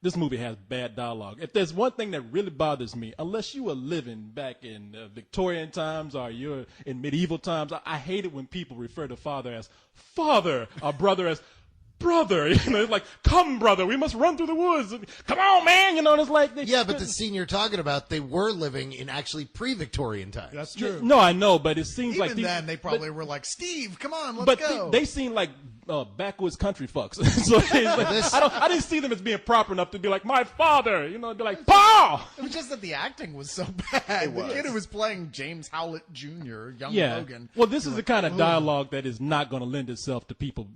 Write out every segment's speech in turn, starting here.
this movie has bad dialogue. If there's one thing that really bothers me, unless you were living back in Victorian times or you're in medieval times, I hate it when people refer to father as father or brother as brother. You know, it's like, come, brother, we must run through the woods. Come on, man. You know, and it's like... Yeah, but the scene you're talking about, they were living in actually pre-Victorian times. That's true. No, I know, but it seems like... Even then, they probably were like, Steve, come on, let's go. They seem like backwoods country fucks. So it's like, I didn't see them as being proper enough to be like, my father. You know, be like, Paul! It was just that the acting was so bad. The kid who was playing James Howlett Jr., young Logan. Well, this is the kind of dialogue that is not going to lend itself to people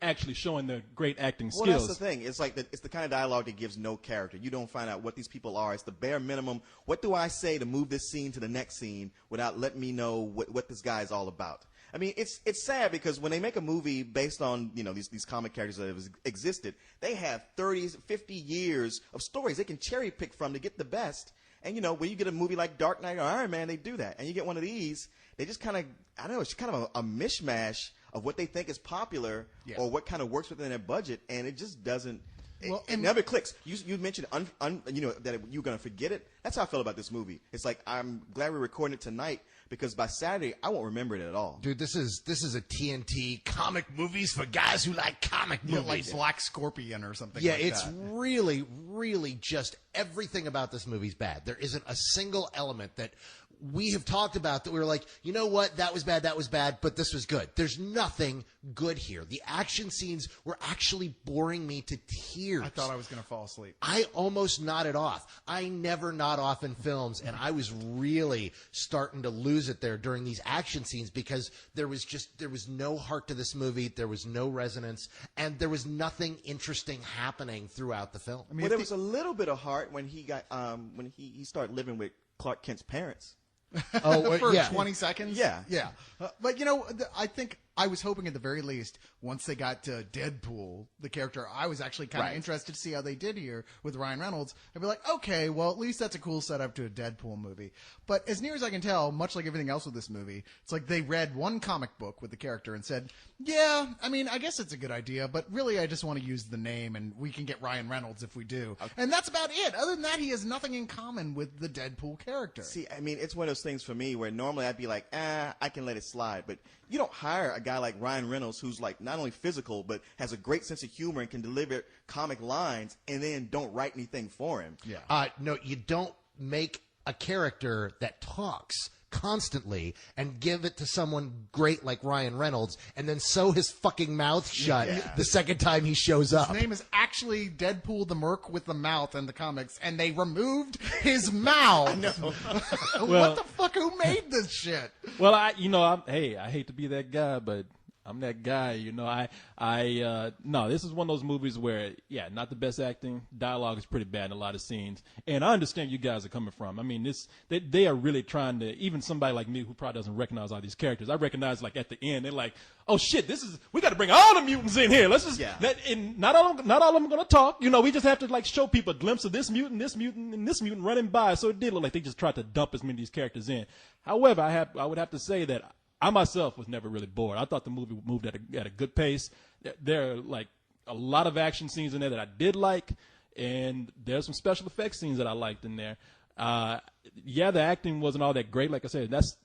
actually showing their great acting skills. Well, that's the thing. It's like it's the kind of dialogue that gives no character. You don't find out what these people are. It's the bare minimum. What do I say to move this scene to the next scene without letting me know what this guy is all about? I mean, it's sad because when they make a movie based on, you know, these comic characters that have existed, they have 30, 50 years of stories they can cherry pick from to get the best. And, you know, when you get a movie like Dark Knight or Iron Man, they do that. And you get one of these, they just kind of, I don't know, it's kind of a mishmash of what they think is popular or what kind of works within their budget, and it just doesn't. Well, it never clicks. You mentioned you know that you're gonna forget it. That's how I feel about this movie. It's like I'm glad we're recording it tonight because by Saturday I won't remember it at all. Dude, this is a TNT comic movies for guys who like comic movies, like Black Scorpion or something. Yeah, like it's that. really just everything about this movie's bad. There isn't a single element that we have talked about that we were like, you know what, that was bad, but this was good. There's nothing good here. The action scenes were actually boring me to tears. I thought I was going to fall asleep. I almost nodded off. I never nod off in films, and I was really starting to lose it there during these action scenes because there was no heart to this movie, there was no resonance, and there was nothing interesting happening throughout the film. I mean, there was a little bit of heart when he got when he started living with Clark Kent's parents. For 20 seconds? Yeah. But, you know, I think I was hoping at the very least, once they got to Deadpool, the character, I was actually kind of interested to see how they did here with Ryan Reynolds. I'd be like, okay, well, at least that's a cool setup to a Deadpool movie. But as near as I can tell, much like everything else with this movie, it's like they read one comic book with the character and said, yeah, I mean, I guess it's a good idea, but really I just want to use the name and we can get Ryan Reynolds if we do. Okay. And that's about it. Other than that, he has nothing in common with the Deadpool character. See, I mean, it's one of those things for me where normally I'd be like, I can let it slide. But you don't hire a guy like Ryan Reynolds who's like not only physical but has a great sense of humor and can deliver comic lines and then don't write anything for him. Yeah. No, you don't make a character that talks constantly and give it to someone great like Ryan Reynolds and then sew his fucking mouth shut the second time he shows up. His name is actually Deadpool the Merc with the mouth in the comics, and they removed his mouth. I know. What the fuck? Who made this shit? Well, I hate to be that guy, but I'm that guy, you know. No, this is one of those movies where, not the best acting. Dialogue is pretty bad in a lot of scenes. And I understand you guys are coming from. I mean, they are really trying to, even somebody like me who probably doesn't recognize all these characters, I recognize, like, at the end, they're like, oh, shit, we got to bring all the mutants in here. Let's just, and not all of them are going to talk. You know, we just have to, like, show people a glimpse of this mutant, and this mutant running by. So it did look like they just tried to dump as many of these characters in. However, I would have to say that I myself was never really bored. I thought the movie moved at a good pace. There are like a lot of action scenes in there that I did like, and there's some special effects scenes that I liked in there. The acting wasn't all that great. Like I said, that's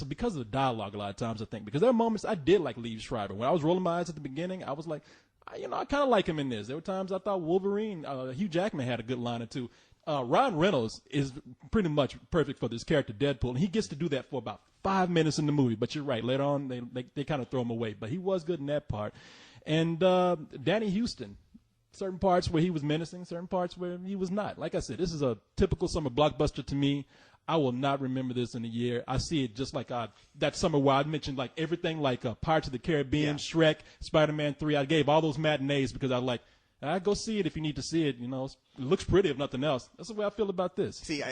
because of the dialogue a lot of times, I think. Because there are moments I did like Liev Schreiber. When I was rolling my eyes at the beginning, I was like, I kind of like him in this. There were times I thought Wolverine, Hugh Jackman had a good line or two. Ryan Reynolds is pretty much perfect for this character, Deadpool, and he gets to do that for about 5 minutes in the movie. But you're right, later on they kind of throw him away. But he was good in that part. And Danny Houston, certain parts where he was menacing, certain parts where he was not. Like I said, this is a typical summer blockbuster to me. I will not remember this in a year. I see it just like that summer where I mentioned like everything like Pirates of the Caribbean, Shrek, Spider-Man 3. I gave all those matinees because I was like, go see it if you need to see it. You know, it looks pretty if nothing else. That's the way I feel about this. See, I'm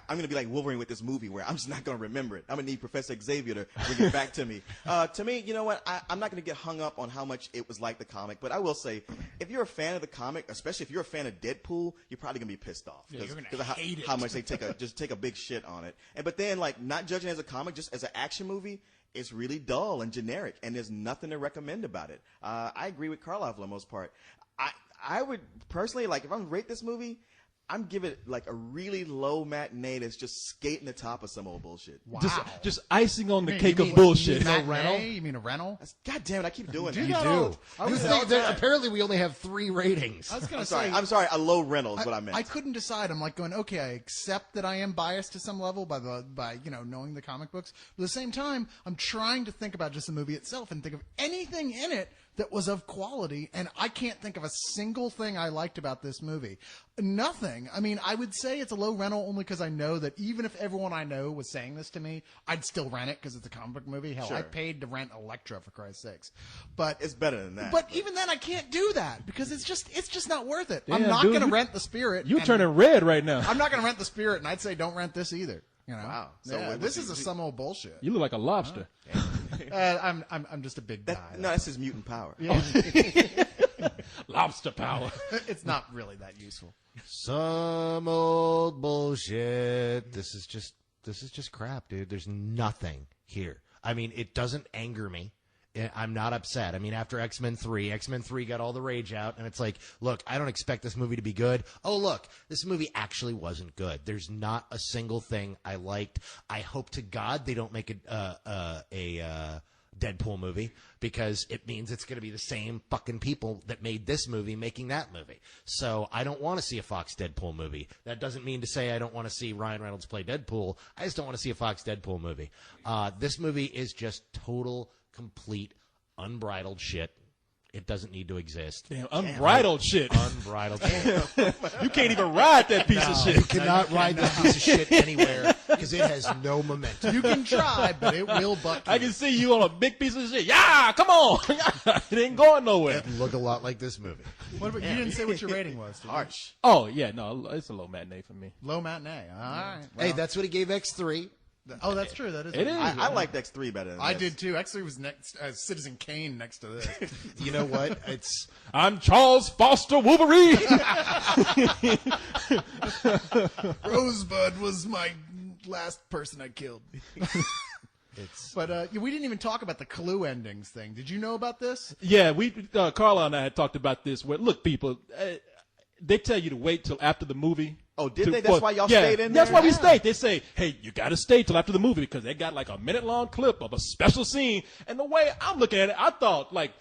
going to be like Wolverine with this movie where I'm just not going to remember it. I'm going to need Professor Xavier to bring it back to me. To me, you know what? I'm not going to get hung up on how much it was like the comic, but I will say, if you're a fan of the comic, especially if you're a fan of Deadpool, you're probably going to be pissed off. Yeah, you're going to hate it. How much they take a big shit on it. But then, like, not judging it as a comic, just as an action movie, it's really dull and generic, and there's nothing to recommend about it. I agree with Carlisle for the most part. I would personally, like, if I'm going to rate this movie, I'm giving it like a really low matinee that's just skating the top of some old bullshit. Wow. Just icing on the cake You of mean- bullshit. You mean a rental? rental? You mean a rental? God damn it, I keep doing Do that. that all- I was Apparently, we only have 3 ratings. I was going I'm to sorry. say. I'm sorry. A low rental is what I meant. I couldn't decide. I'm like going, okay, I accept that I am biased to some level by knowing the comic books. But at the same time, I'm trying to think about just the movie itself and think of anything in it that was of quality, and I can't think of a single thing I liked about this movie. Nothing. I mean, I would say it's a low rental only because I know that even if everyone I know was saying this to me, I'd still rent it because it's a comic book movie. Hell, Sure. I paid to rent Elektra, for Christ's sakes. But It's better than that. But even then, I can't do that because it's just not worth it. I'm Damn, not dude, going to you- rent The Spirit. You and turning red right now. I'm not going to rent The Spirit, and I'd say don't rent this either. You know? Wow. So Yeah, what this was is he- some old bullshit. You look like a lobster. I'm just a big guy. No, that's his mutant power. Lobster power. It's not really that useful. Some old bullshit. This is just crap, dude. There's nothing here. I mean, it doesn't anger me. I'm not upset. I mean, after X-Men 3 got all the rage out, and it's like, look, I don't expect this movie to be good. Oh, look, this movie actually wasn't good. There's not a single thing I liked. I hope to God they don't make a Deadpool movie, because it means it's going to be the same fucking people that made this movie making that movie. So I don't want to see a Fox Deadpool movie. That doesn't mean to say I don't want to see Ryan Reynolds play Deadpool. I just don't want to see a Fox Deadpool movie. This movie is just total, complete, unbridled shit. It doesn't need to exist. Damn, unbridled shit. Unbridled shit. You can't even ride that piece of You shit. cannot ride this piece of shit anywhere because it has no momentum. You can try, but it will buck you. I can see you on a big piece of shit. Yeah, come on. It ain't going nowhere. Look a lot like this movie. What about, you didn't say what your rating was. Did you? Harsh. Oh, yeah, no, it's a low matinee for me. Low matinee. All right. Hey, that's what he gave X3. Oh, that's true. That is. It is. I liked X3 better than I this. did too. X3 was next. Citizen Kane next to this. You know what? It's I'm Charles Foster Wolverine. Rosebud was my last person I killed. But we didn't even talk about the Clue endings thing. Did you know about this? Yeah, Carla and I had talked about this. Where, look, people, they tell you to wait till after the movie. Oh, did they? That's why y'all stayed in That's there? why we stayed. They say, hey, you got to stay till after the movie because they got like a minute-long clip of a special scene. And the way I'm looking at it, I thought like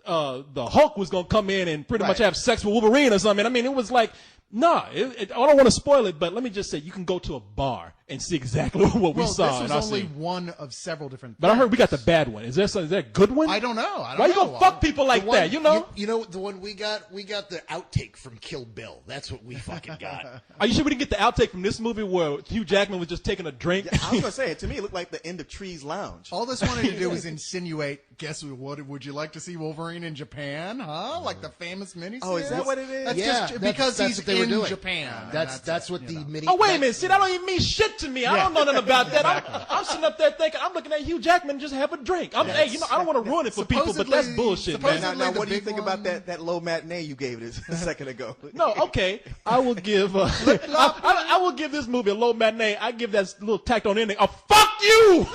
the Hulk was going to come in and pretty much have sex with Wolverine or something. I mean, it was like, nah, I don't want to spoil it, but let me just say, you can go to a bar and see exactly what we saw. This in our was only scene. one of several different. But I heard things. we got the bad one. Is there a good one? I don't know. Why you gonna fuck people like the one- that? You know? You know the one we got the outtake from Kill Bill. That's what we fucking got. Are you sure we didn't get the outtake from this movie where Hugh Jackman was just taking a drink? I was going to say, to me, it looked like the end of Trees Lounge. All this wanted to do was insinuate. Guess what? Would you like to see Wolverine in Japan? Huh? Like the famous miniseries? Oh, is that what it is? That's Yeah, just that's- because that's he's what they were in doing. Japan. That's what the mini. Oh, wait a minute. See, that don't even mean shit to me. I don't know nothing about that. I'm sitting up there thinking, I'm looking at Hugh Jackman just have a drink. Hey, you know, I don't want to ruin it for people, but that's bullshit, man. supposedly Now, the what do you big think one- about that low matinee you gave it a second ago? No, okay. I will give I will give this movie a low matinee. I give that little tacked on ending a fuck you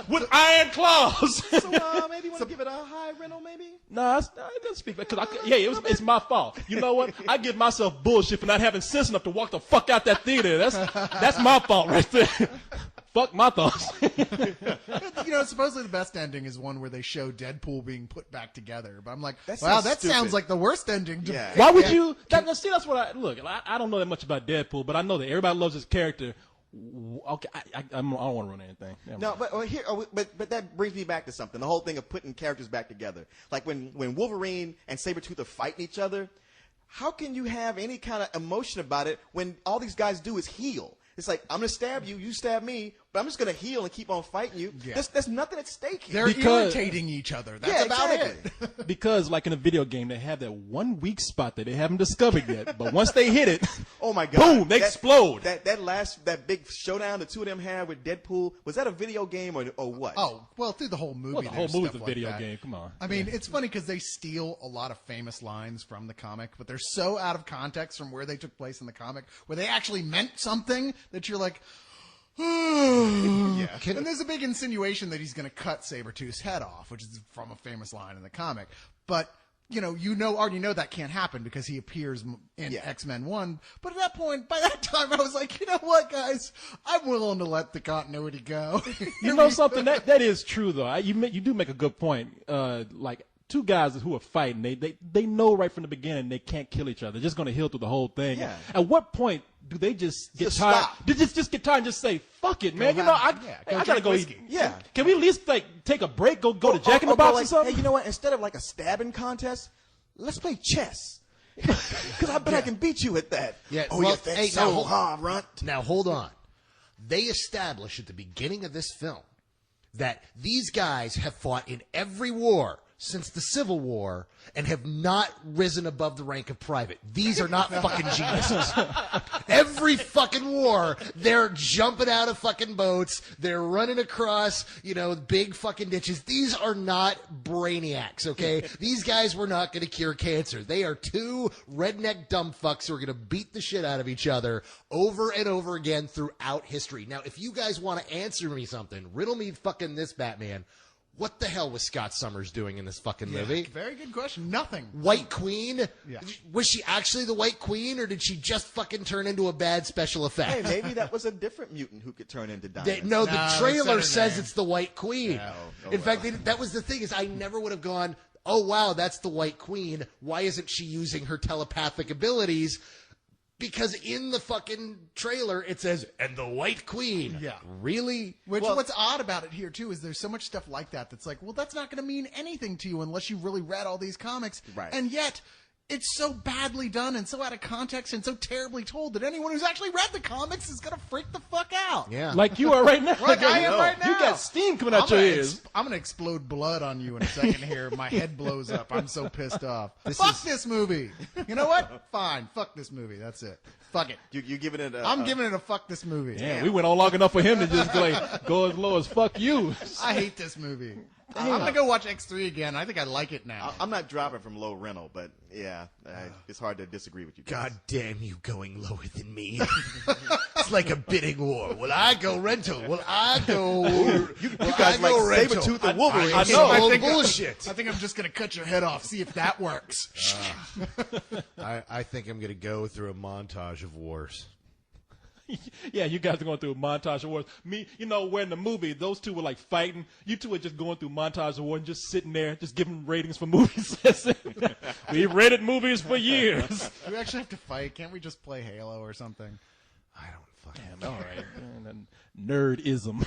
with iron claws. So maybe you want to give it a high rental, maybe? No, I didn't speak because it's my fault. You know what? I give myself bullshit for not having sense enough to walk the fuck out that theater. That's my fault right there. Fuck my thoughts. You know, supposedly the best ending is one where they show Deadpool being put back together. But I'm like, That wow, sounds that stupid. sounds like the worst ending. To Yeah. Why would you? See, that's what I look. I don't know that much about Deadpool, but I know that everybody loves his character. Okay, I don't want to ruin anything. Never No, mind. but that brings me back to something. The whole thing of putting characters back together. Like when Wolverine and Sabretooth are fighting each other, how can you have any kind of emotion about it when all these guys do is heal? It's like, I'm going to stab you, you stab me, but I'm just going to heal and keep on fighting you. Yeah. There's nothing at stake here. They're Because- irritating each other. That's Yeah, about exactly. it. Because, like in a video game, they have that one weak spot that they haven't discovered yet. But once they hit it, Oh my God! boom, they That- explode. That big showdown the two of them had with Deadpool, was that a video game or what? Oh, well, through the whole movie. Well, the whole there's movie's stuff a like video that. game. Come on. I mean, it's funny because they steal a lot of famous lines from the comic, but they're so out of context from where they took place in the comic, where they actually meant something that you're like, yeah. And there's a big insinuation that he's going to cut Sabretooth's head off, which is from a famous line in the comic. But already know that can't happen because he appears in Yeah. X-Men 1. But at that point, by that time, I was like, you know what, guys? I'm willing to let the continuity go. You know something that is true though. You do make a good point. Like two guys who are fighting, they know right from the beginning they can't kill each other. They're just going to heal through the whole thing. Yeah. At what point do they just get Just tired? stop. They just get tired and just say, "Fuck it, man." Go I drink gotta go whiskey. eat. Yeah. Can we at least take a break? Go to Jack in the Or go Box like, or something? Hey, you know what? Instead of like a stabbing contest, let's play chess. Because I bet I can beat you at that. Yeah, Oh, well, you think hey, so, now, huh, Runt? Now, hold on. They establish at the beginning of this film that these guys have fought in every war since the Civil War and have not risen above the rank of private. These are not fucking geniuses. Every fucking war, they're jumping out of fucking boats. They're running across, big fucking ditches. These are not brainiacs, okay? These guys were not going to cure cancer. They are two redneck dumb fucks who are going to beat the shit out of each other over and over again throughout history. Now, if you guys want to answer me something, riddle me fucking this, Batman. What the hell was Scott Summers doing in this fucking movie? Very good question. Nothing. White Queen? Yeah. Was she actually the White Queen, or did she just fucking turn into a bad special effect? Hey, maybe that was a different mutant who could turn into diamonds. No, No, the they trailer said her says name. it's the White Queen. In fact, that was the thing is I never would have gone, oh, wow, that's the White Queen. Why isn't she using her telepathic abilities? Because in the fucking trailer, it says, and the White Queen. Yeah. Really? What's odd about it here, too, is there's so much stuff like that's like, well, that's not going to mean anything to you unless you really read all these comics. Right. And yet, it's so badly done and so out of context and so terribly told that anyone who's actually read the comics is going to freak the fuck out. Yeah. Like you are right now. Like I am right now. You got steam coming out your ears. I'm gonna explode blood on you in a second here. My head blows up. I'm so pissed off. Fuck this movie. You know what? Fine. Fuck this movie. That's it. Fuck it. You giving it a... I'm giving it a fuck this movie. Yeah, we went on long enough for him to just go as low as fuck you. I hate this movie. I'm gonna go watch X3 again. I think I like it now. I'm not dropping from low rental, but yeah, it's hard to disagree with you guys. God damn you going lower than me. It's like a bidding war. Will I go rental? Will I go... You guys like Sabretooth and Wolverine. I know. All bullshit. I think I'm just gonna cut your head off. See if that works. I think I'm going to go through a montage of wars. Yeah, you guys are going through a montage of wars. Me, where in the movie, those two were like fighting. You two are just going through montage of wars and just sitting there, just giving ratings for movies. We've rated movies for years. Do we actually have to fight? Can't we just play Halo or something? I don't fucking... All right. Nerdism.